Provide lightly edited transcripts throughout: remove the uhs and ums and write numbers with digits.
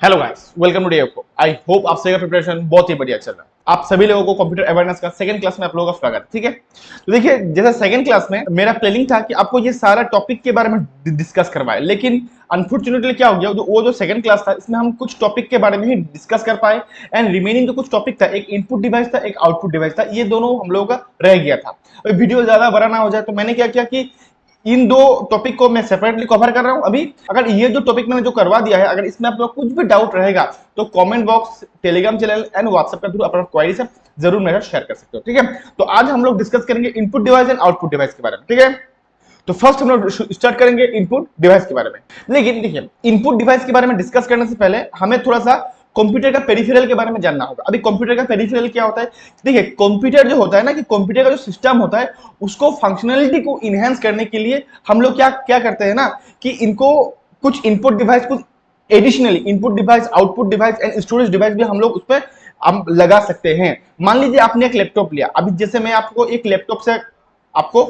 Hello guys, welcome today. I hope आप सभी का प्रिपरेशन बहुत ही बढ़िया चल रहा है। आप सभी लोगों को कंप्यूटर अवेयरनेस का सेकंड क्लास में आप लोगों का स्वागत है। ठीक है, तो देखिए, जैसे सेकंड क्लास में मेरा प्लानिंग था कि आपको ये सारा टॉपिक के बारे में डिस्कस करवाए, लेकिन अनफॉर्चुनेटली क्या हो गया, वो जो सेकंड क्लास था इसमें हम कुछ टॉपिक के बारे में ही डिस्कस कर पाए एंड रिमेनिंग जो कुछ टॉपिक था, एक इनपुट डिवाइस था, एक आउटपुट डिवाइस था, ये दोनों हम लोगों का रह गया था। वीडियो ज्यादा बड़ा ना हो जाए तो मैंने क्या किया कि इन दो टॉपिक को मैं सेपरेटली कवर कर रहा हूं अभी। अगर ये जो टॉपिक मैंने जो करवा दिया है, अगर इसमें आप लोग कुछ भी डाउट रहेगा तो comment box, Telegram channel and WhatsApp के थ्रू अपना क्वेरी सब जरूर मेरे साथ शेयर कर सकते हो। ठीक है, तो आज हम लोग डिस्कस करेंगे input device and output device के बारे में। ठीक है, तो फर्स्ट हम लोग स्टार्ट करेंगे इनपुट डिवाइस के बारे में। लेकिन देखिए, इनपुट डिवाइस के बारे में डिस्कस करने से पहले हमें थोड़ा सा कंप्यूटर का पेरिफेरल के बारे में जानना होगा। अभी कंप्यूटर का पेरिफेरल क्या होता है? देखिए, कंप्यूटर जो होता है ना, कि कंप्यूटर का जो सिस्टम होता है उसको फंक्शनलिटी को इनहेंस करने के लिए हम लोग क्या क्या करते हैं ना, कि इनको कुछ इनपुट डिवाइस, कुछ additionally input device, output device and storage device भी हम लोग उस पर हम लगा सकते हैं। मान लीजिए आपने एक लैपटॉप लिया, अभी जैसे मैं आपको एक लैपटॉप से आपको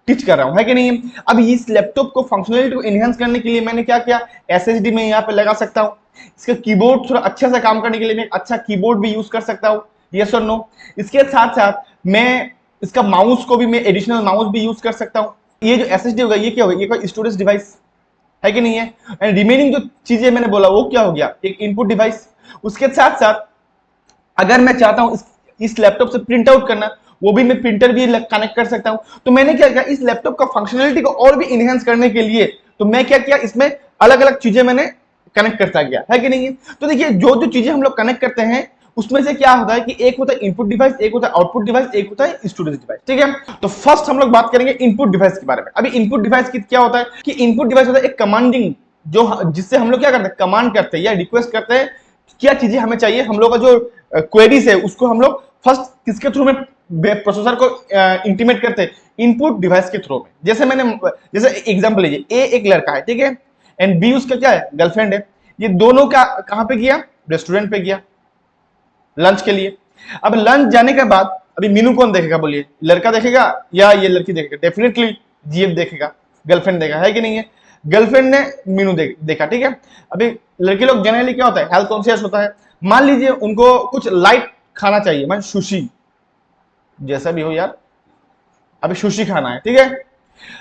टीच कर रहा हूं, है कि नहीं? अब इस लैपटॉप को फंक्शनलिटी को एनहांस करने के लिए मैंने क्या किया, एसएसडी में यहाँ पे लगा सकता हूं। इसका कीबोर्ड थोड़ा अच्छे से काम करने के लिए मैं अच्छा कीबोर्ड भी यूज कर सकता हूं, यस और नो। इसके साथ साथ मैं इसका माउस को भी मैं एडिशनल माउस भी यूज कर सकता हूं। ये जो एसएसडी होगा ये क्या होगा, ये कोई स्टोरेज डिवाइस है कि नहीं है? एंड रिमेनिंग जो चीजें मैंने बोला वो क्या हो गया, एक इनपुट डिवाइस। उसके साथ साथ अगर मैं चाहता हूं इस लैपटॉप से प्रिंट आउट करना, वो भी मैं प्रिंटर भी कनेक्ट कर सकता हूं। तो मैंने क्या किया, इस लैपटॉप का फंक्शनलिटी को और भी इनहेंस करने के लिए तो मैं क्या किया, इसमें अलग अलग चीजें मैंने कनेक्ट करता गया, है कि नहीं है? तो देखिए, जो जो चीजें हम लोग कनेक्ट करते हैं उसमें से क्या होता है कि एक होता है इनपुट डिवाइस, एक होता है आउटपुट डिवाइस, एक होता है स्टोरेज डिवाइस। ठीक है, तो फर्स्ट हम लोग बात करेंगे इनपुट डिवाइस के बारे में। अभी इनपुट डिवाइस की क्या होता है कि इनपुट डिवाइस होता है एक कमांडिंग, जो जिससे हम लोग क्या करते हैं, कमांड करते हैं या रिक्वेस्ट करते हैं क्या चीजें हमें चाहिए। हम लोग का जो क्वेरीज है उसको हम लोग फर्स्ट किसके थ्रू में प्रोसेसर को इंटीमेट करते हैं, इनपुट डिवाइस के थ्रू में। जैसे एग्जांपल लीजिए, ए एक लड़का है, ठीक है, एंड बी उसका क्या है, गर्लफ्रेंड है। ये दोनों का कहां पे गया, रेस्टोरेंट पे गया लंच के लिए। अब लंच जाने के बाद अभी मेनू कौन देखेगा, बोलिए, लड़का देखेगा या ये लड़की देखेगा? डेफिनेटली जीएफ देखेगा, गर्लफ्रेंड देगा, है कि नहीं है? गर्लफ्रेंड ने मेनू देखा, ठीक है। अभी लड़के लोग जनरली क्या होता है, हेल्थ कॉन्शियस होता है। मान लीजिए उनको कुछ लाइट खाना चाहिए, मान सुशी, जैसा भी हो यार, अभी सुशी खाना है, ठीक है।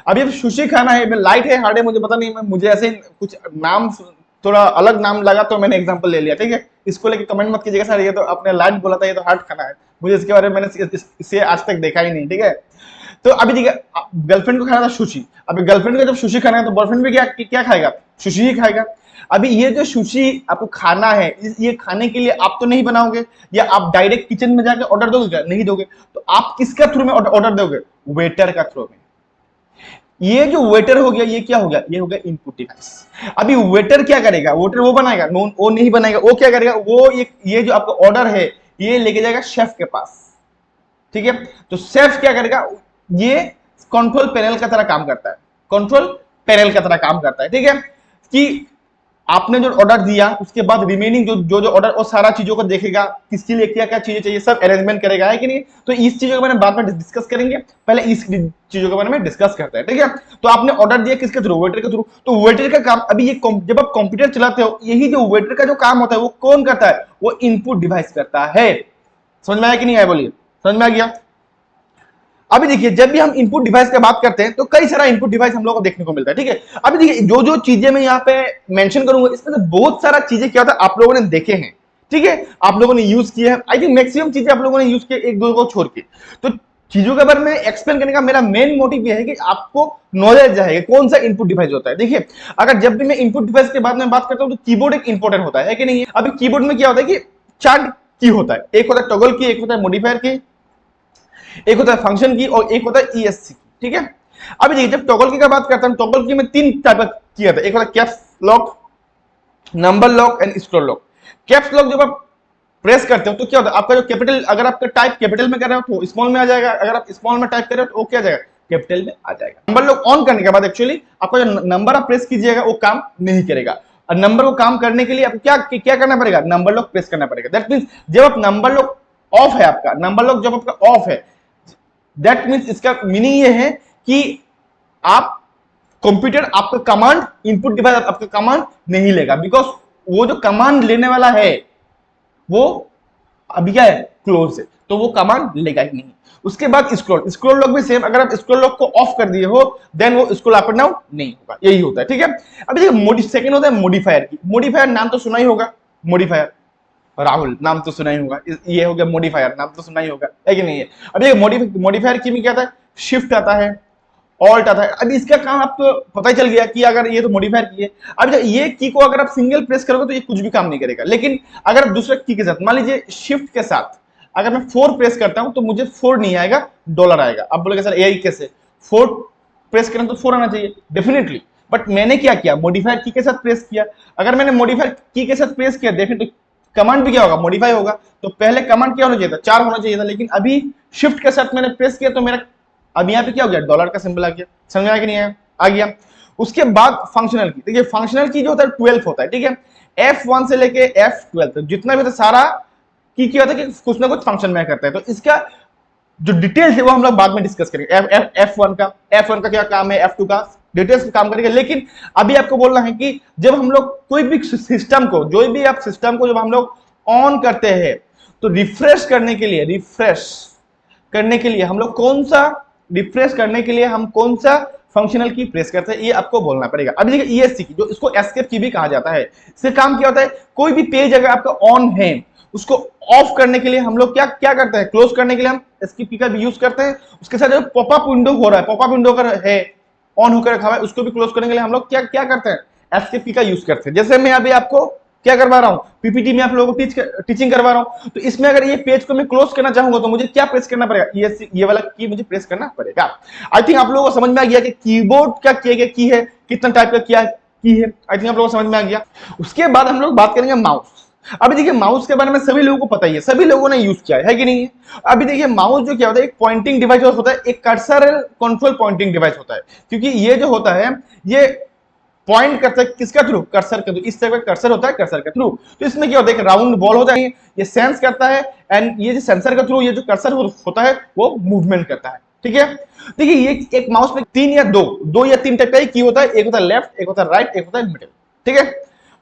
अभी सुशी खाना है, लाइट है हार्ड है मुझे पता नहीं, मुझे ऐसे कुछ नाम थोड़ा अलग नाम लगा तो मैंने एग्जांपल ले लिया, ठीक है। इसको लेके कमेंट मत कीजिएगा सर ये तो अपने लाइट बोला था, ये तो हार्ड खाना है, मुझे इसके बारे में मैंने इसे आज तक देखा ही नहीं, ठीक है। तो अभी देखिए, गर्लफ्रेंड को खाना था सुशी। अभी गर्लफ्रेंड को जब सुशी खाना है तो बॉयफ्रेंड भी क्या खाएगा, सुशी ही खाएगा। अभी ये जो सुशी आपको खाना है, ये खाने के लिए आप तो नहीं बनाओगे, या आप डायरेक्ट किचन में जाकर ऑर्डर दोगे? नहीं दोगे। तो आप किसका थ्रू में ऑर्डर दोगे, वेटर का थ्रू में। ये जो वेटर हो गया, ये क्या हो गया, ये हो गया इनपुट डिवाइस। अभी वेटर क्या करेगा, वेटर वो बनाएगा? वो नहीं बनाएगा। वो क्या करेगा, वो ये जो आपका ऑर्डर है ये लेके जाएगा शेफ के पास, ठीक है। तो शेफ क्या करेगा, ये कंट्रोल पैनल का तरह काम करता है, कंट्रोल पैनल का तरह काम करता है, ठीक है। कि आपने जो ऑर्डर दिया उसके बाद रिमेनिंग जो ऑर्डर, वो सारा चीजों को देखेगा, किसके लिए क्या क्या चीजें चाहिए, सब अरेंजमेंट करेगा, है कि नहीं? तो इस चीजों के बारे में बाद में डिस्कस करेंगे, पहले इस चीजों के बारे में डिस्कस करते हैं, ठीक है। तो आपने ऑर्डर दिया किसके थ्रू, वेटर के थ्रू। तो वेटर का काम, अभी ये जब आप कंप्यूटर चलाते हो, यही जो वेटर का जो काम होता है वो कौन करता है, वो इनपुट डिवाइस करता है। समझ में आया कि नहीं आया, बोलिए, समझ में आ गया? अभी देखिए, जब भी हम इनपुट डिवाइस की बात करते हैं तो कई सारा इनपुट डिवाइस हम लोगों को देखने को मिलता है, ठीक है। अभी देखिए, जो जो चीजें मैं यहाँ पे मेंशन करूंगा इसमें से बहुत सारा चीजें क्या होता है आप लोगों ने देखे हैं, ठीक है, आप लोगों ने यूज किए हैं। आई थिंक मैक्सिमम चीजें आप लोगों ने यूज किए, एक दो को छोड़ के। तो चीजों के बारे में एक्सप्लेन करने का मेरा मेन मोटिव यह है कि आपको नॉलेज जाएगा कौन सा इनपुट डिवाइस होता है। देखिए, अगर जब भी मैं इनपुट डिवाइस के बारे में बात करता हूं तो कीबोर्ड एक इंपॉर्टेंट होता है कि नहीं? अभी कीबोर्ड में क्या होता है कि चार की होता है, एक होता है टॉगल की, एक होता है मॉडिफायर की, एक होता है फंक्शन की, और एक होता है ईएससी, ठीक है। अभी देखिए, जब टॉगल की का बात करता हूं, टॉगल की में तीन टाइप का की होता है, एक होता है caps lock, number lock and scroll lock. Caps lock जब आप प्रेस करते हो तो क्या होता है, आपका जो कैपिटल, अगर आपका टाइप कैपिटल में कर रहे हो तो स्मॉल में आ जाएगा, अगर आप स्मॉल में टाइप कर रहे हो तो वो क्या आ जाएगा, कैपिटल में आ जाएगा। नंबर लॉक ऑन करने के बाद एक्चुअली आपका जो नंबर आप प्रेस कीजिएगा वो काम नहीं करेगा, और नंबर को काम करने के लिए आपको क्या क्या करना पड़ेगा, नंबर लॉक प्रेस करना पड़ेगा। दैट मींस जब आप नंबर लॉक ऑफ है, आपका नंबर लॉक जब आपका ऑफ है, दैट मीन्स इसका मीनिंग ये है कि आप कंप्यूटर आपका कमांड, इनपुट डिवाइस आपका कमांड नहीं लेगा, बिकॉज वो जो कमांड लेने वाला है वो अभी क्या है, क्लोज है, तो वो कमांड लेगा ही नहीं। उसके बाद स्क्रॉल लॉक भी सेम, अगर आप स्क्रॉल लॉक को ऑफ कर दिए हो देन वो स्क्रॉल अप एंड डाउन नहीं होगा, यही होता है। ठीक है, अभी देखिए सेकंड होता है मॉडिफायर की। मॉडिफायर नाम तो सुना ही होगा, मॉडिफायर राहुल नाम तो सुना ही होगा, ये हो गया मॉडिफायर, नाम तो सुना ही होगा, है कि नहीं है। अब ये मॉडिफायर की में क्या आता है, शिफ्ट आता है, ऑल्ट आता है। अब इसका काम आपको पता ही चल गया कि अगर ये तो मॉडिफायर की है। अब ये की को अगर आप सिंगल प्रेस करोगे तो ये कुछ भी काम नहीं करेगा, लेकिन अगर दूसरे की के साथ, मान लीजिए शिफ्ट के साथ अगर मैं 4 प्रेस करता हूं तो मुझे 4 नहीं आएगा, डॉलर आएगा। अब बोलेगा सर यही कैसे, 4 प्रेस करें तो 4 आना चाहिए, डेफिनेटली। बट मैंने क्या किया, मॉडिफायर की के साथ प्रेस किया। अगर मैंने मॉडिफायर की के साथ प्रेस किया डेफिनेटली कमांड भी क्या होगा, मॉडिफाई होगा। तो पहले कमांड क्या होना चाहिए था, 4 होना चाहिए था, लेकिन अभी शिफ्ट के साथ मैंने प्रेस किया तो मेरा अब यहाँ पे क्या हो गया, डॉलर का सिंबल आ गया। समझ आया कि नहीं आया, आ गया। उसके बाद फंक्शनल की, देखिए फंक्शनल की जो होता है 12 होता है, ठीक है। F1 से लेके F12 तक जितना भी था सारा की क्या होता है कि कुछ ना कुछ फंक्शन में करता है। तो इसका जो डिटेल्स है वो हम लोग बाद में डिस्कस करेंगे। F1 का क्या काम है, F2 का डिटेल्स काम करेंगे। लेकिन अभी आपको बोलना है कि जब हम लोग कोई भी सिस्टम को, जो भी आप सिस्टम को जब हम लोग ऑन करते हैं तो रिफ्रेश करने के लिए हम लोग कौन सा, रिफ्रेश करने के लिए हम कौन सा फंक्शनल की प्रेस करते हैं, ये आपको बोलना पड़ेगा। अभी देखिए ESC की, जो इसको एस्केप की भी कहा जाता है, इससे काम क्या होता है, कोई भी पेज अगर आपका ऑन है उसको ऑफ करने के लिए हम लोग क्या क्या करते हैं, क्लोज करने के लिए हम एस्केप की का भी यूज करते हैं। उसके साथ जो पॉपअप विंडो हो रहा है, पॉपअप विंडो अगर है ऑन होकर रखा हुआ है, उसको भी क्लोज करने के लिए हम लोग क्या क्या करते हैं, एस्केप की का यूज करते हैं। जैसे मैं अभी आपको क्या करवा रहा हूं, पीपीटी में आप लोगों को टीचिंग करवा रहा हूं, तो इसमें अगर ये पेज को मैं क्लोज करना चाहूंगा तो मुझे क्या प्रेस करना पड़ेगा, ये वाला की मुझे प्रेस करना पड़ेगा। आई थिंक आप लोगों को समझ में आ गया कि कीबोर्ड का क्या की है, कितना टाइप का क्या की है। आई थिंक आप लोगों को समझ में आ गया। उसके बाद हम लोग बात करेंगे माउस। अभी देखिए माउस के बारे में सभी लोगों को पता ही है, सभी लोगों ने यूज किया है कि नहीं है। अभी देखिए माउस जो क्या होता है, एक पॉइंटिंग डिवाइस होता है, एक कर्सर कंट्रोल पॉइंटिंग डिवाइस होता है। क्योंकि ये जो होता है ये पॉइंट करता है किसका थ्रू, कर्सर के थ्रू। इस तरह का कर्सर होता है, कर्सर के थ्रू। तो इसमें क्या होता है, एक राउंड बॉल होता है, ये सेंस करता है एंड ये जो सेंसर के थ्रू ये जो कर्सर होता है वो मूवमेंट करता है। ठीक है, देखिए ये एक माउस में 3 या 2 या 3 टाइप का की होता है, एक होता है लेफ्ट, एक होता है राइट, एक होता है मिडिल। ठीक है,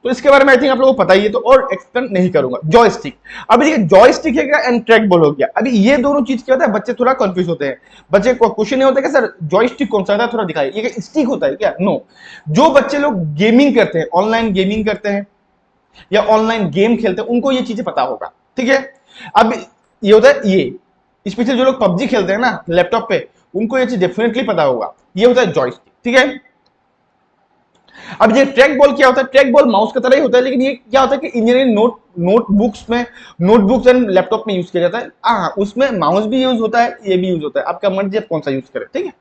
तो इसके बारे में आई थिंक आप लोगों को पता ही है, तो और एक्सप्लेन नहीं करूंगा। जॉयस्टिक, अभी देखिए जॉयस्टिक है क्या एंड ट्रैक बॉल हो गया। अभी ये दोनों चीज क्या होता है, बच्चे थोड़ा कंफ्यूज होते हैं। बच्चे को क्वेश्चन नहीं होता कि सर जॉयस्टिक कौन सा होता है, थोड़ा दिखाइए, ये स्टिक होता है क्या? नो। जो बच्चे लोग गेमिंग करते हैं, ऑनलाइन गेमिंग करते हैं या ऑनलाइन गेम खेलते हैं, उनको ये चीजें पता होगा। ठीक है, अब ये होता है ये स्पेशली जो लोग पबजी खेलते हैं ना लैपटॉप पे, उनको ये चीज डेफिनेटली पता होगा, ये होता है जॉयस्टिक। ठीक है, अब ये ट्रैक बॉल क्या होता है, ट्रैक बॉल माउस की तरह ही होता है, लेकिन ये क्या होता है कि इंजीनियरिंग नोटबुक्स एंड लैपटॉप में यूज किया जाता है। हाँ, उसमें माउस भी यूज होता है, ये भी यूज होता है, आपका मर्जी आप कौन सा यूज करें। ठीक है,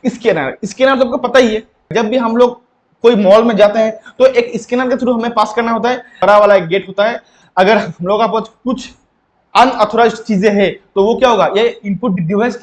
स्कैनर तो आपको पता ही है, जब भी हम लोग कोई मॉल में जाते हैं तो एक स्कैनर के थ्रू हमें पास करना होता है, बड़ा वाला एक गेट होता है। अगर हम लोग का पास कुछ अनऑथोराइज्ड चीजें हैं तो वो क्या होगा, ये इनपुट डिवाइस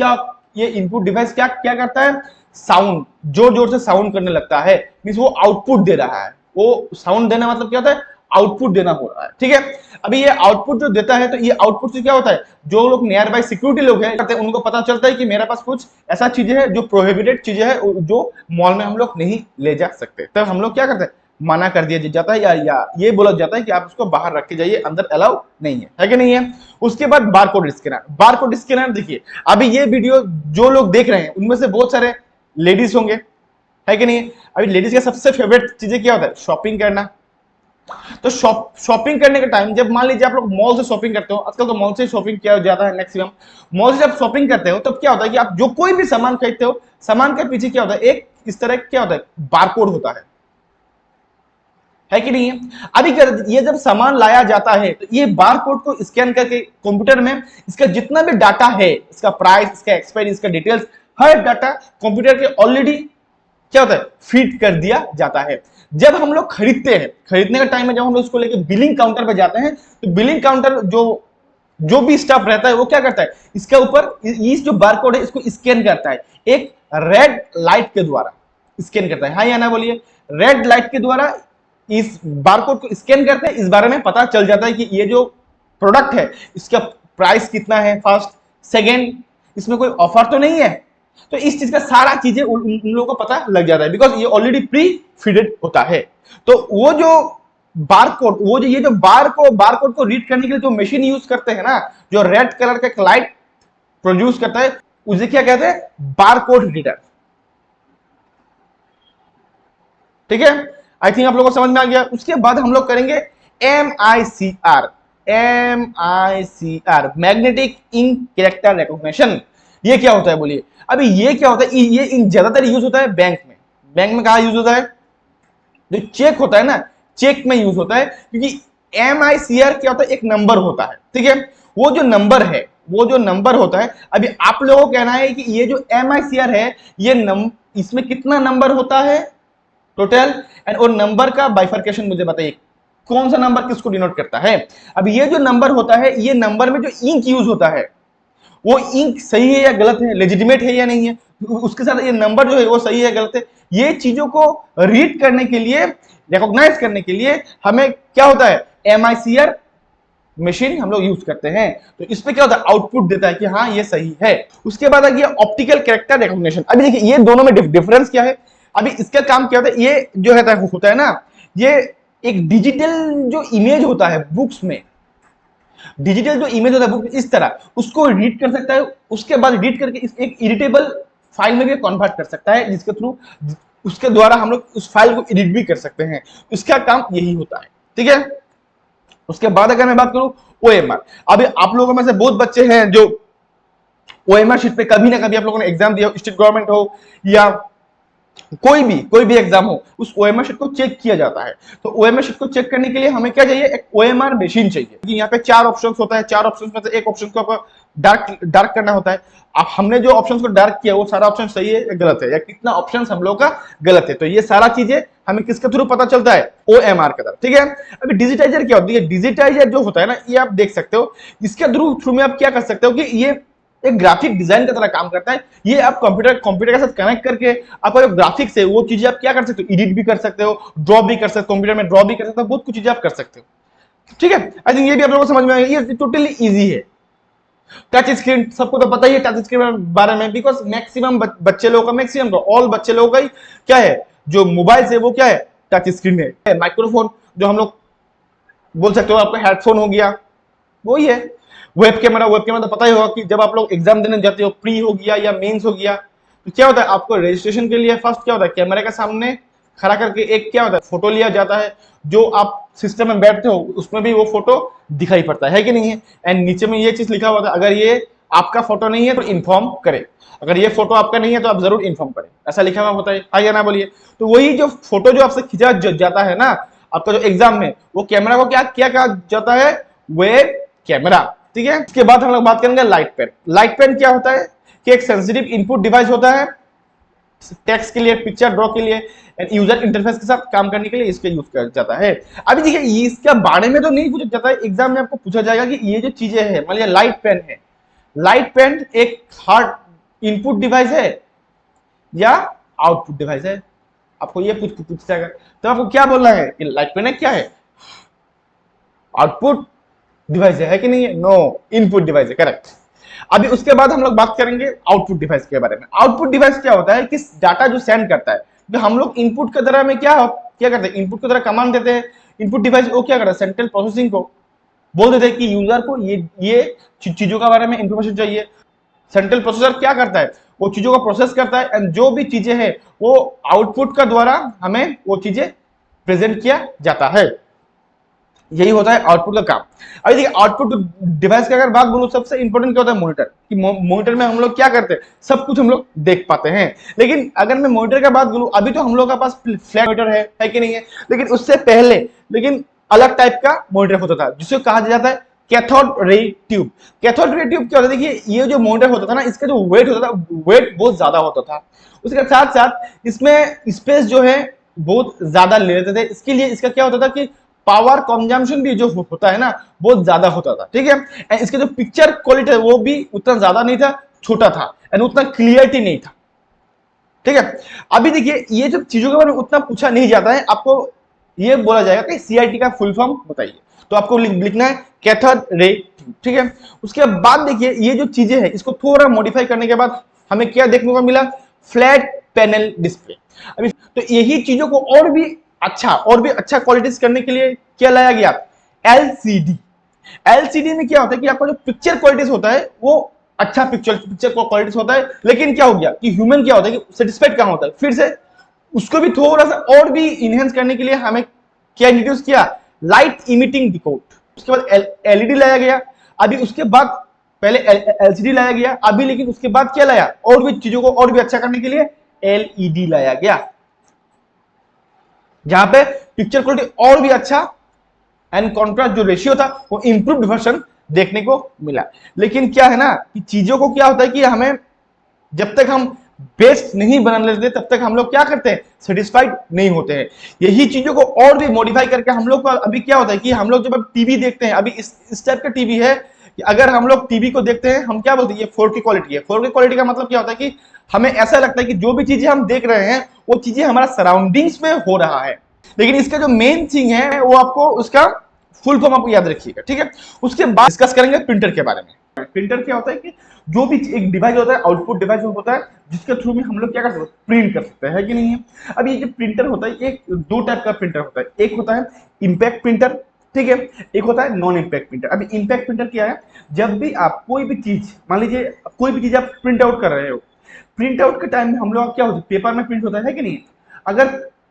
क्या क्या करता है, साउंड जोर जोर से साउंड करने लगता है, मींस वो आउटपुट दे रहा है। वो साउंड देना मतलब क्या होता है, आउटपुट देना हो रहा है। ठीक है, अभी ये आउटपुट जो देता है तो ये आउटपुट से क्या होता है, जो लोग नियर बाय सिक्योरिटी लोग हैं उनको पता चलता है कि मेरे पास कुछ ऐसा चीजें है जो प्रोहिबिटेड चीजें है, जो मॉल में हम लोग नहीं ले जा सकते। तब हम लोग क्या करते हैं, मना कर दिया जाता है या ये बोला जाता है कि आप उसको बाहर रख के जाइए, अंदर अलाउ नहीं है कि नहीं है। उसके बाद बारकोड स्कैनर देखिए, अभी ये वीडियो जो लोग देख रहे हैं उनमें से बहुत सारे लेडीज होंगे, है कि नहीं। अभी लेडीज का सबसे फेवरेट चीजें क्या होता है, शॉपिंग करना। तो शॉपिंग करने के टाइम जब मान लीजिए आप लोग मॉल से शॉपिंग करते हो, आजकल तो मॉल से शॉपिंग किया जाता है मैक्सिमम। मॉल से जब शॉपिंग करते हो तब क्या होता है कि आप जो कोई भी सामान खरीदते हो, सामान के पीछे क्या होता है, एक इस तरह क्या होता है, बारकोड होता है कि नहीं है। अभी ये जब सामान लाया जाता है तो ये बारकोड को स्कैन करके कंप्यूटर में इसका जितना भी डाटा है, इसका प्राइस, इसका एक्सपायरी, इसका डिटेल्स, हर डाटा कंप्यूटर के ऑलरेडी क्या होता है, फीड कर दिया जाता है। जब हम लोग खरीदते हैं, खरीदने का टाइम में जब हम लोग इसको लेके बिलिंग काउंटर पे जाते हैं तो बिलिंग काउंटर जो भी स्टाफ रहता है वो क्या करता है, इसके ऊपर इस जो बारकोड है इसको स्कैन करता है, एक रेड लाइट के द्वारा स्कैन करता है। हाँ या ना बोलिए, रेड लाइट के द्वारा इस बारकोड को स्कैन करते हैं। इस बारे में पता चल जाता है कि ये जो प्रोडक्ट है इसका प्राइस कितना है, फर्स्ट, सेकेंड, इसमें कोई ऑफर तो नहीं है। तो इस चीज का सारा चीजें उन लोगों को पता लग जाता है, बिकॉज ये ऑलरेडी प्री फीडेड होता है। तो वो जो बारकोड, वो जो ये जो बारकोड को रीड करने के लिए जो मशीन यूज करते हैं ना, जो रेड कलर का एक लाइट प्रोड्यूस करता है, उसे क्या कहते हैं? Barcode reader. ठीक है, आई थिंक आप लोगों को समझ में आ गया। उसके बाद हम लोग करेंगे MICR, magnetic ink character recognition. ये क्या होता है बोलिए? अभी ये क्या होता है? ये इन ज्यादातर यूज होता है बैंक में। बैंक में कहा यूज होता है? जो चेक होता है ना, चेक में यूज होता है, क्योंकि MICR क्या होता है? एक नंबर होता है, ठीक है? वो जो नंबर होता है, अभी आप लोगों को कहना है कि ये जो MICR है, ये इसमें कितना नंबर होता है टोटल, एंड और नंबर का बाइफर्केशन मुझे बताइए, कौन सा नंबर किसको डिनोट करता है? अब ये जो नंबर होता है, ये नंबर में जो इंक यूज होता है, वो इंक सही है या गलत है, लेजिटिमेट है या नहीं है, उसके साथ ये नंबर जो है वो सही है गलत है, ये चीजों को रीड करने के लिए, रिकॉग्नाइज करने के लिए हमें क्या होता है? MICR मशीन हम लोग यूज करते हैं। तो इसमें क्या होता है? आउटपुट देता है कि हाँ ये सही है। उसके बाद आ गया ऑप्टिकल कैरेक्टर रिकॉग्निशन। अभी देखिए ये दोनों में डिफरेंस क्या है। अभी इसका काम क्या होता है? ये जो होता है ना, ये एक डिजिटल जो इमेज होता है बुक्स में, डिजिटल जो इमेज होता है बुक इस तरह, उसको रीड कर सकता है, उसके बाद रीड करके इस एक एडिटेबल फाइल में भी कन्वर्ट कर सकता है, जिसके थ्रू उसके द्वारा हम लोग उस फाइल को एडिट भी कर सकते हैं। इसका काम यही होता है, ठीक है? उसके बाद अगर मैं बात करूं OMR, अभी आप लोगों में से बहुत बच्चे हैं जो OMR शीट पे कभी ना कभी आप लोगों ने एग्जाम दिया, स्टेट गवर्नमेंट हो या कोई भी एग्जाम हो, उस OMR शीट को चेक किया जाता है। तो OMR शीट को चेक करने के लिए हमें क्या चाहिए? एक OMR मशीन चाहिए। यहाँ पे 4 ऑप्शंस होता है, 4 ऑप्शंस में से एक ऑप्शन को आपको डार्क करना होता है। अब हमने जो ऑप्शंस को डार्क किया वो सारा ऑप्शन सही है या गलत है, या कितना ऑप्शंस हम लोग का गलत है। तो ये सारा चीजें हमें किसके थ्रू पता चलता है? OMR के द्वारा, ठीक है? अभी डिजिटाइजर क्या होती है? डिजिटाइजर जो होता है ना, ये आप देख सकते हो, इसके थ्रू में आप क्या कर सकते हो कि ये एक ग्राफिक डिजाइन की तरह काम करता है। ये आप कंप्यूटर के साथ कनेक्ट करके आपका जो ग्राफिक्स है वो चीजें आप क्या कर सकते हो? एडिट भी कर सकते हो, ड्रॉ भी कर सकते हो, कंप्यूटर में ड्रॉ भी कर सकते हो, बहुत कुछ चीजें आप कर सकते हो, ठीक है? आई थिंक ये भी आप लोगों को समझ में आएगा। ये टोटली इजी है। टच स्क्रीन सबको तो पता ही है टच स्क्रीन के बारे में, बिकॉज मैक्सिमम बच्चे लोगों का, मैक्सिमम तो ऑल बच्चे लोगों का ही क्या है, जो मोबाइल से वो क्या है? टच स्क्रीन है। माइक्रोफोन जो हम लोग बोल सकते हो, आपका हेडफोन हो गया, वही है। वेब कैमरा तो पता ही होगा कि जब आप लोग एग्जाम देने जाते हो, प्री हो गया या मेंस हो गया, तो क्या होता है? आपको रजिस्ट्रेशन के लिए फर्स्ट क्या होता है? कैमरे के सामने खड़ा करके एक क्या होता है? फोटो लिया जाता है। जो आप सिस्टम में बैठते हो उसमें भी वो फोटो दिखाई पड़ता है कि नहीं है? एंड नीचे में ये चीज लिखा हुआ था, अगर ये आपका फोटो नहीं है तो इन्फॉर्म करें, अगर ये फोटो आपका नहीं है तो आप जरूर इन्फॉर्म करें, ऐसा लिखा हुआ होता है, हाँ या ना बोलिए? तो वही जो फोटो जो आपसे खींचा जाता है ना आपका जो एग्जाम में, वो कैमरा को क्या क्या कहा जाता है? वेब कैमरा, ठीक है? इसके बाद हम लोग बात करेंगे लाइट पेन। लाइट पेन क्या होता है कि एक सेंसिटिव इनपुट डिवाइस होता है, टेक्स्ट के लिए, पिक्चर ड्रॉ के लिए, यूजर इंटरफेस के साथ काम करने के लिए इसका यूज किया जाता है। अभी देखिए इसके बारे में तो नहीं पूछा जाता है एग्जाम में, आपको पूछा जाएगा कि ये जो चीजें हैं, मान लिया लाइट पेन है, लाइट पेन एक हार्ड इनपुट डिवाइस है या आउटपुट डिवाइस है, आपको ये पूछ जाएगा। तो आपको क्या बोलना है कि लाइट पेन है क्या है? आउटपुट डिवाइस है कि नहीं है? नो, इनपुट डिवाइस है, करेक्ट। अभी उसके बाद हम लोग बात करेंगे आउटपुट डिवाइस के बारे में। आउटपुट डिवाइस क्या होता है कि डाटा जो सेंड करता है, तो हम लोग इनपुट की तरह में क्या करते हैं? इनपुट की तरह कमांड देते हैं। इनपुट डिवाइस वो क्या करता है? सेंट्रल प्रोसेसिंग को बोल देते हैं कि यूजर को ये चीजों के बारे में इंफॉर्मेशन चाहिए। सेंट्रल प्रोसेसर क्या करता है? वो चीजों को प्रोसेस करता है, एंड जो भी चीजें हैं वो आउटपुट का द्वारा हमें वो चीजें प्रेजेंट किया जाता है। यही होता है आउटपुट का काम। अभी देखिए आउटपुट डिवाइस की अगर बात बोलूं, सबसे इंपॉर्टेंट क्या होता है? मॉनिटर। कि मॉनिटर में हम लोग क्या करते हैं? सब कुछ हम लोग देख पाते हैं। लेकिन अगर मैं मॉनिटर की बात बोलूं, अभी तो हम लोग के पास फ्लैट मॉनिटर है कि नहीं है? लेकिन उससे पहले अलग टाइप का मॉनिटर होता था, जिसे कहा जाता है cathode ray tube. Cathode ray tube क्या होता है? देखिए ये जो मॉनिटर होता था ना, इसका जो वेट होता था, वेट बहुत ज्यादा होता था। उसके साथ साथ इसमें स्पेस जो है बहुत ज्यादा ले लेते थे। इसके लिए इसका क्या होता था कि पावर कंजम्पशन भी जो होता है ना, बहुत ज्यादा होता था, ठीक है? एंड इसका जो पिक्चर क्वालिटी है वो भी उतना ज्यादा नहीं था, छोटा था, एंड उतना क्लियरिटी नहीं था, ठीक है? अभी देखिए ये जो चीजों के बारे में उतना पूछा नहीं जाता है, आपको ये बोला जाएगा कि CIT का फुल फॉर्म बताइए, तो आपको लिखना है कैथोड रे ट्यूब, ठीक है? उसके बाद देखिए ये जो चीजें हैं इसको थोड़ा मॉडिफाई करने के बाद हमें क्या देखने को मिला? Flat panel display. अभी तो यही चीजों को और भी अच्छा और भी अच्छा क्वालिटीज करने के लिए क्या लाया गया, एलसीडी। एलसीडी में क्या होता है कि आपका जो पिक्चर क्वालिटीज होता है वो अच्छा पिक्चर पिक्चर क्वालिटीज होता है, लेकिन क्या हो गया कि ह्यूमन क्या होता है कि सेटिस्फाइड कहां होता है, फिर से उसको भी थोड़ा सा और भी इनहेंस करने के लिए हमें क्या इंट्रोड्यूस किया, लाइट इमिटिंग डिकोड। उसके बाद एलईडी लाया गया, अभी उसके बाद पहले एलसीडी लाया गया, अभी लेकिन उसके बाद क्या लाया, और भी चीजों को और भी अच्छा करने के लिए एलईडी लाया गया, जहां पे पिक्चर क्वालिटी और भी अच्छा एंड कॉन्ट्रास्ट जो रेशियो था वो इंप्रूव्ड वर्जन देखने को मिला। लेकिन क्या है ना कि चीजों को क्या होता है कि हमें जब तक हम बेस्ट नहीं बना लेते तब तक हम लोग क्या करते हैं, सेटिस्फाइड नहीं होते हैं। यही चीजों को और भी मॉडिफाई करके हम लोग को अभी क्या होता है कि हम लोग जब टीवी देखते हैं, अभी इस टाइप का टीवी है कि अगर हम लोग टीवी को देखते हैं हम क्या बोलते हैं, ये 4K क्वालिटी है। 4K क्वालिटी का मतलब क्या होता है कि हमें ऐसा लगता है कि जो भी चीजें हम देख रहे हैं वो चीजें हमारा सराउंडिंग्स में हो रहा है। लेकिन इसका जो मेन थिंग है वो आपको उसका फुल फॉर्म आपको याद रखिएगा, ठीक है। उसके बाद डिस्कस करेंगे प्रिंटर के बारे में। प्रिंटर क्या होता है कि जो भी एक डिवाइस होता है, आउटपुट डिवाइस होता है, जिसके थ्रू में हम लोग क्या कर सकते हैं, प्रिंट कर सकते हैं, है कि नहीं है। अब ये जो प्रिंटर होता है, एक दो टाइप का प्रिंटर होता है। एक होता है इंपैक्ट प्रिंटर, ठीक है, एक होता है नॉन इंपैक्ट प्रिंटर। अभी इंपैक्ट प्रिंटर क्या है, जब भी आप कोई भी चीज, मान लीजिए कोई भी चीज आप प्रिंट आउट कर रहे हो, प्रिंट आउट के टाइम में हम लोग क्या होता है, पेपर में प्रिंट होता है कि नहीं। अगर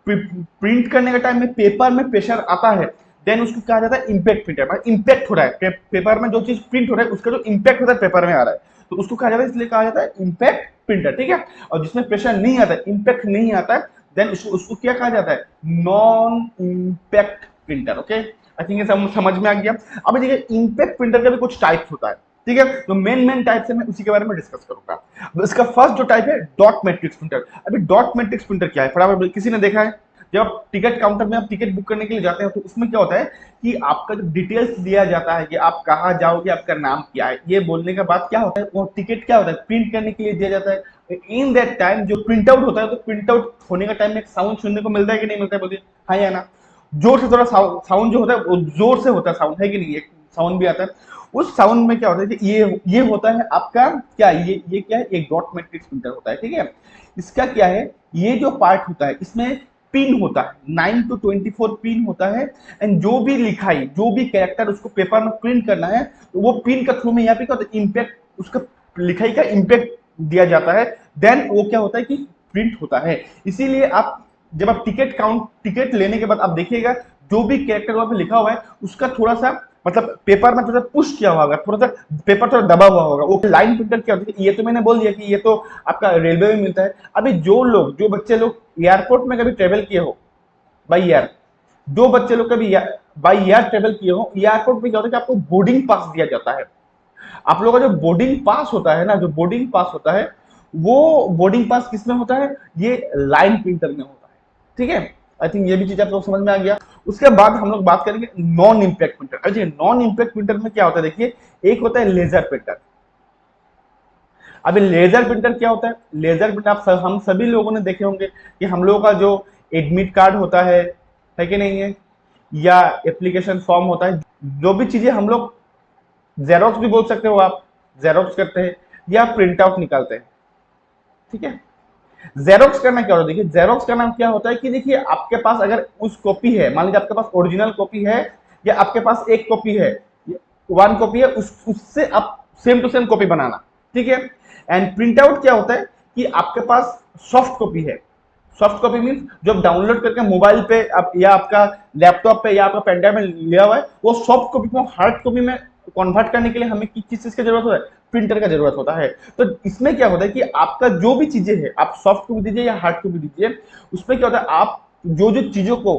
प्रिंट करने के टाइम में पेपर में प्रेशर आता है, देन उसको कहा जाता है इंपैक्ट प्रिंटर। मतलब इंपैक्ट हो रहा है पेपर में, जो चीज प्रिंट हो रहा है उसका जो इंपैक्ट होता है पेपर में आ रहा है, तो उसको कहा जाता है, इसलिए कहा जाता है इंपैक्ट प्रिंटर, ठीक है। और जिसमें प्रेशर नहीं आता है, इंपैक्ट नहीं आता है, देन उसको क्या कहा जाता है, non impact printer. Okay, I think ये समझ में आ गया। अब देखिए इंपैक्ट प्रिंटर का भी कुछ टाइप्स होता है, ठीक है, तो मेन टाइप से मैं उसी के बारे में डिस्कस करूंगा। इसका फर्स्ट जो टाइप है डॉट मैट्रिक्स प्रिंटर। अभी डॉट मैट्रिक्स प्रिंटर क्या है, फटाफट किसी ने देखा है, जब आप टिकट काउंटर में आप टिकट बुक करने के लिए जाते हैं तो उसमें क्या होता है कि आपका जो डिटेल्स दिया जाता है कि आप कहाँ जाओगे, आपका नाम क्या है, ये बोलने के बाद क्या होता है, वो टिकट क्या होता है, प्रिंट करने के लिए दिया जाता है। इन दैट टाइम जो प्रिंट आउट होता है, तो प्रिंट आउट होने का टाइम में एक साउंड सुनने को मिलता है कि नहीं मिलता है, बोलिए हाँ या ना। जोर से थोड़ा साउंड जो होता है वो जोर से होता है, साउंड है कि नहीं, एक साउंड भी आता है। उस साउंड में क्या होता है कि ये होता है आपका क्या, ये क्या है, एक डॉट मैट्रिक्स प्रिंटर होता है, ठीक है। इसका क्या है, ये जो पार्ट होता है इसमें पिन होता है, 9 to 24 पिन होता है, एंड जो भी लिखाई, जो भी कैरेक्टर उसको पेपर में प्रिंट करना है, तो वो पिन का थ्रू में यहाँ पे क्या होता है, इम्पैक्ट, उसका लिखाई का इम्पैक्ट दिया जाता है, देन वो क्या होता है कि प्रिंट होता है। इसीलिए आप जब आप टिकट लेने के बाद आप देखिएगा जो भी कैरेक्टर वहां पे लिखा हुआ है उसका थोड़ा सा मतलब पेपर में थोड़ा पुश किया हुआ होगा, थोड़ा सा पेपर थोड़ा दबा हुआ होगा। वो लाइन प्रिंटर क्या होती है, ये तो मैंने बोल दिया कि ये तो आपका रेलवे में मिलता है। अभी जो बच्चे लोग एयरपोर्ट में कभी ट्रेवल किए हो बाई एयर, जो बच्चे लोग कभी बाई एयर ट्रेवल किए हो, एयरपोर्ट में क्या होता है कि आपको बोर्डिंग पास दिया जाता है। आप लोगों का जो बोर्डिंग पास होता है ना, जो बोर्डिंग पास होता है वो बोर्डिंग पास किस में होता है, ये लाइन प्रिंटर में होता है, ठीक है। आई थिंक ये भी चीज आप लोग समझ में आ गया। उसके बाद हम लोग बात करेंगे नॉन इंपैक्ट प्रिंटर। अच्छा, नॉन इंपैक्ट प्रिंटर में क्या होता है, देखिए एक होता है लेजर प्रिंटर। अभी लेजर प्रिंटर क्या होता है, लेजर प्रिंटर हम सभी लोगों ने देखे होंगे कि हम लोगों का जो एडमिट कार्ड होता है कि नहीं है, या एप्लीकेशन फॉर्म होता है, जो भी चीजें हम लोग जेरोक्स भी बोल सकते हो, आप जेरोक्स करते हैं या प्रिंट आउट निकालते हैं, ठीक है। जेरोक्स करना क्या होता है, देखिए जेरोक्स का नाम क्या होता है कि देखिए आपके पास अगर उस कॉपी है, मान लीजिए आपके पास ओरिजिनल कॉपी है या आपके पास एक कॉपी है, वन कॉपी है, उससे आप सेम टू सेम कॉपी बनाना, ठीक है। एंड प्रिंट आउट क्या होता है कि आपके पास सॉफ्ट कॉपी है। सॉफ्ट कॉपी मीन्स जो आप डाउनलोड करके मोबाइल पे आप या आपका लैपटॉप पे या आपका पेनड्राइव में लिया हुआ है, वो सॉफ्ट कॉपी को हार्ड कॉपी में कन्वर्ट करने के लिए हमें किस चीज की जरूरत होता है, प्रिंटर का जरूरत होता है। तो इसमें क्या होता है कि आपका जो भी चीजें है, आप सॉफ्ट कॉपी दीजिए या हार्ड कॉपी दीजिए, उसमें क्या होता है आप जो चीजों को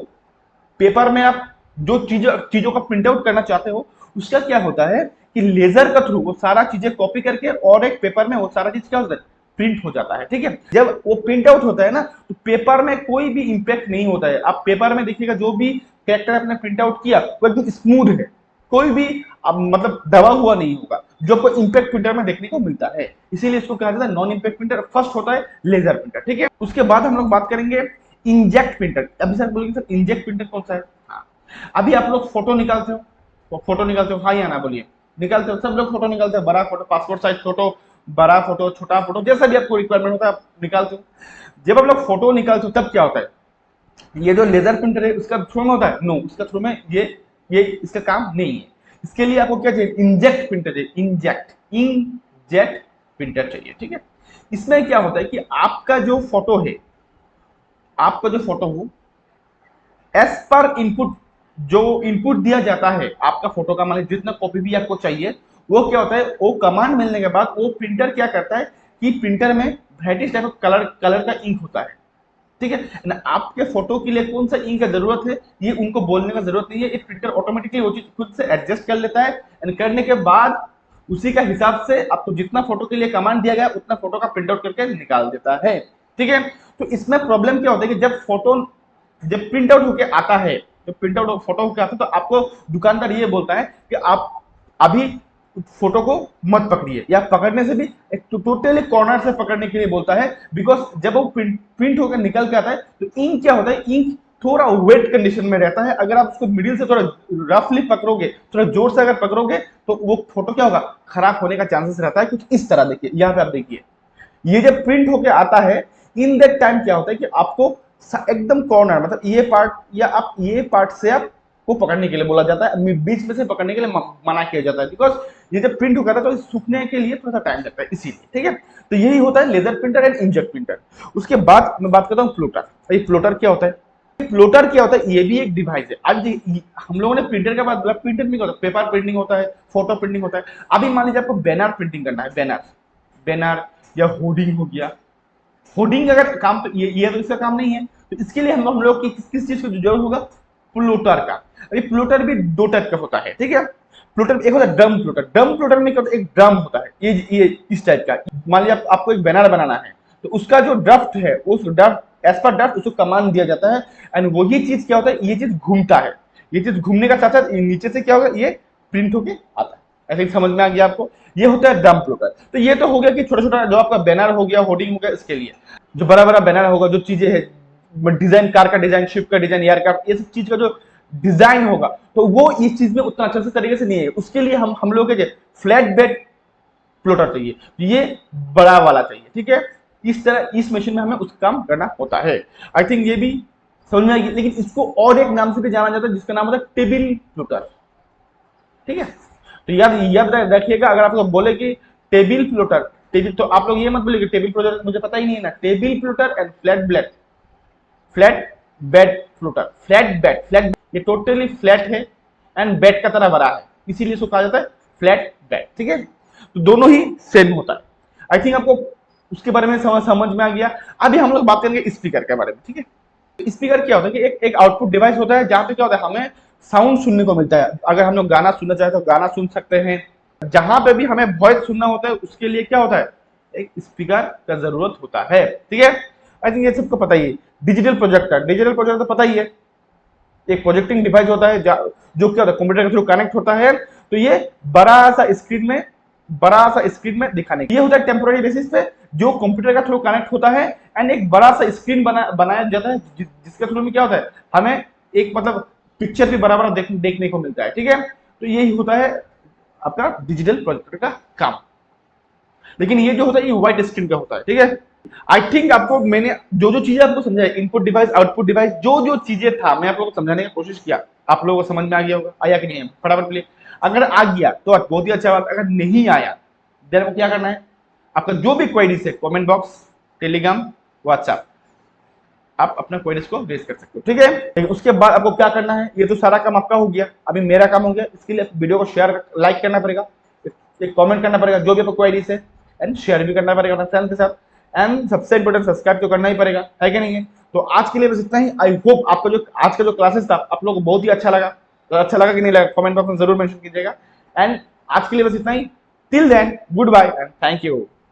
पेपर में आप जो चीजों का प्रिंट आउट करना चाहते हो, उसका क्या होता है कि लेजर का थ्रू वो सारा चीजें कॉपी करके और एक पेपर में वो सारा चीज क्या होता है, प्रिंट हो जाता है, ठीक है। जब वो प्रिंट आउट होता है ना, तो पेपर में कोई भी इंपैक्ट नहीं होता है। आप पेपर में देखिएगा जो भी कैरेक्टर आपने प्रिंट आउट किया वो एकदम स्मूथ है, कोई भी मतलब दबा हुआ नहीं होगा, जो आपको इंपैक्ट प्रिंटर में देखने को मिलता है। इसीलिए इसको कहा जाता है नॉन इंपैक्ट प्रिंटर। फर्स्ट होता है लेजर प्रिंटर, ठीक है। उसके बाद हम लोग बात करेंगे इंजेक्ट प्रिंटर। अभी सर बोलेंगे सर इंजेक्ट प्रिंटर कौन सा है, हाँ। अभी आप लोग फोटो निकालते हो, हाँ या ना बोलिए, निकालते हो, सब लोग फोटो निकालते हो, बड़ा फोटो, पासपोर्ट साइज फोटो, बड़ा फोटो, छोटा फोटो, जैसा भी आपको रिक्वायरमेंट होता है आप निकालते हो। जब आप लोग फोटो निकालते हो तब क्या होता है ये जो लेजर प्रिंटर है उसका थ्रू में होता है, नो, उसका थ्रू में ये इसका काम नहीं है। इसके लिए आपको क्या चाहिए, इंजेक्ट प्रिंटर चाहिए, इंजेक्ट प्रिंटर चाहिए, ठीक है। इसमें क्या होता है कि आपका जो फोटो है, आपका जो फोटो हो एज पर इनपुट, जो इनपुट दिया जाता है आपका फोटो का, मान लीजिए जितना कॉपी भी आपको चाहिए, वो क्या होता है, वो कमांड मिलने के बाद वो प्रिंटर क्या करता है कि प्रिंटर में वैरायटी टाइप ऑफ कलर का इंक होता है, ठीक है ना। आपके फोटो के लिए कौन सा इंक का जरूरत है ये उनको बोलने का जरूरत नहीं है, ये प्रिंटर ऑटोमेटिकली वो चीज खुद से एडजस्ट कर लेता है, एंड करने के बाद उसी का हिसाब से आपको जितना फोटो के लिए कमांड दिया गया उतना फोटो का प्रिंट आउट करके निकाल देता है, ठीक है। तो इसमें प्रॉब्लम क्या होता है कि जब प्रिंट आउट होके आता है, जब प्रिंट आउट फोटो होके आता है, तो आपको दुकानदार ये बोलता है कि आप अभी फोटो को मत पकड़िए, या पकड़ने से भी एक टोटली कॉर्नर से पकड़ने के लिए बोलता है, बिकॉज जब वो प्रिंट होकर निकल के आता है तो इंक क्या होता है, इंक थोड़ा वेट कंडीशन में रहता है। अगर आप उसको मिडिल से थोड़ा रफली पकड़ोगे, थोड़ा जोर से अगर पकड़ोगे, तो वो फोटो क्या होगा, खराब होने का चांसेस रहता है। कुछ इस तरह देखिए, यहाँ पे आप देखिए, ये जब प्रिंट होके आता है, इन दैट टाइम क्या होता है कि आपको एकदम कॉर्नर, मतलब ये पार्ट या आप ये पार्ट से आप को पकड़ने के लिए बोला जाता है, बीच में से पकड़ने के लिए मना किया जाता है, बिकॉज ये जब प्रिंट होगा तो सूखने के लिए थोड़ा सा टाइम लगता है, इसीलिए, ठीक है। तो यही होता है laser printer and inkjet printer. उसके बाद मैं बात करता हूँ फ्लोटर। ये फ्लोटर क्या होता है, फ्लोटर क्या होता है, ये भी एक डिवाइस है। अब हम लोगों ने प्रिंटर के बाद प्रिंटर में क्या होता है, पेपर प्रिंटिंग होता है, फोटो प्रिंटिंग होता है। अभी मान लीजिए आपको बैनर प्रिंटिंग करना है, बैनर या होर्डिंग हो गया, होर्डिंग अगर काम तो ये तो इसका काम नहीं है, तो इसके लिए हम लोग की किस चीज की जरूरत होगा, प्लोटर का। अभी प्लोटर भी दो टाइप का होता है, ठीक है। प्लोटर एक होता है ड्रम प्लोटर। ड्रम प्लोटर में क्या होता है, एक ड्रम होता है, ये इस टाइप का। मान लीजिए आपको एक बैनर बनाना है, तो उसका जो ड्राफ्ट है, उस ड्राफ्ट एज पर ड्राफ्ट उसको कमांड दिया जाता है, एंड वही चीज क्या होता है, ये चीज घूमता है। ये चीज घूमने का साथ साथ नीचे से क्या होगा, ये प्रिंट होके आता है। ऐसे ही समझ में आ गया आपको, ये होता है ड्रम प्लोटर। तो ये तो हो गया कि छोटा छोटा जो आपका बैनर हो गया, होर्डिंग हो गया, इसके लिए। जो बड़ा बड़ा बैनर होगा, जो चीजें है, डिजाइन, कार का डिजाइन, शिप का डिजाइन, एयरक्राफ्ट, ये सब चीज का जो डिजाइन होगा, तो वो इस चीज में उतना अच्छे से तरीके से नहीं है। उसके लिए हम लोग के फ्लैट बेड प्लोटर चाहिए, ये बड़ा वाला चाहिए, ठीक है। इस तरह इस मशीन में हमें उसका काम करना होता है। आई थिंक ये भी समझ में आएगी, लेकिन इसको और एक नाम से भी जाना जाता है, जिसका नाम होता है टेबल प्लोटर, ठीक है। तो याद रखिएगा, अगर आप लोग बोले कि टेबल प्लोटर, टेबल, तो आप लोग ये मत बोलिए कि टेबल प्लोटर मुझे पता ही नहीं है ना। Table plotter and flat bed plotter. Flat ये टोटली फ्लैट है एंड बेड का तरह बड़ा है, इसीलिए इसको कहा जाता है फ्लैट बेड, ठीक है। तो दोनों ही सेम होता है। आई थिंक आपको उसके बारे में समझ में आ गया। अभी हम लोग बात करेंगे स्पीकर के बारे में, ठीक है। स्पीकर क्या होता है कि एक आउटपुट डिवाइस होता है, जहां पे क्या होता है, हमें साउंड सुनने को मिलता है। अगर हम लोग गाना सुनना चाहे तो गाना सुन सकते हैं। जहां पे भी हमें वॉइस सुनना होता है, उसके लिए क्या होता है, एक स्पीकर का जरूरत होता है, ठीक है। आई थिंक ये सबको पता ही है। डिजिटल प्रोजेक्टर तो पता ही है, एक प्रोजेक्टिंग डिवाइस होता है जो क्या होता है, कंप्यूटर के थ्रू कनेक्ट होता है। तो ये बड़ा सा स्क्रीन में दिखाने, ये होता है टेम्पोररी बेसिस पे, जो कंप्यूटर का थ्रू कनेक्ट होता है, एंड एक बड़ा सा स्क्रीन बनाया जाता है, जिसके थ्रू में क्या होता है, हमें एक मतलब पिक्चर भी बराबर देखने को मिलता है, ठीक है। तो यही होता है आपका डिजिटल प्रोजेक्टर का काम। लेकिन ये जो होता है ये व्हाइट स्क्रीन का होता है, ठीक है। आई थिंक आपको मैंने जो चीजें आपको समझाया, इनपुट डिवाइस, आउटपुट डिवाइस, जो चीजें था, मैं आप लोगों को समझाने की कोशिश किया, आप लोगों को समझ में आ गया होगा, आया कि नहीं, फटाफट प्लीज। अगर आ गया तो बहुत ही अच्छा बात, अगर नहीं आया देन आपको क्या करना है, आपका जो भी क्वेरीज है, कमेंट बॉक्स, टेलीग्राम, व्हाट्सएप, आप अपना क्वेरीज को रेज कर सकते हो, ठीक है। उसके बाद आपको क्या करना है, ये तो सारा काम आपका हो गया, अभी मेरा काम हो गया। इसके लिए वीडियो को शेयर, लाइक करना पड़ेगा, एक कमेंट करना पड़ेगा जो भी आपको क्वेरीज है, एंड शेयर भी करना पड़ेगा अपने फ्रेंड के साथ, एंड सबसे इंपोर्टेंट सब्सक्राइब तो करना ही पड़ेगा, है कि नहीं है। तो आज के लिए बस इतना ही। आई होप आपका जो आज का जो क्लासेस था आप लोगों को बहुत ही अच्छा लगा। तो अच्छा लगा कि नहीं लगा, कमेंट बॉक्स में जरूर मेंशन कीजिएगा। एंड आज के लिए बस इतना ही। Till then, goodbye and thank you.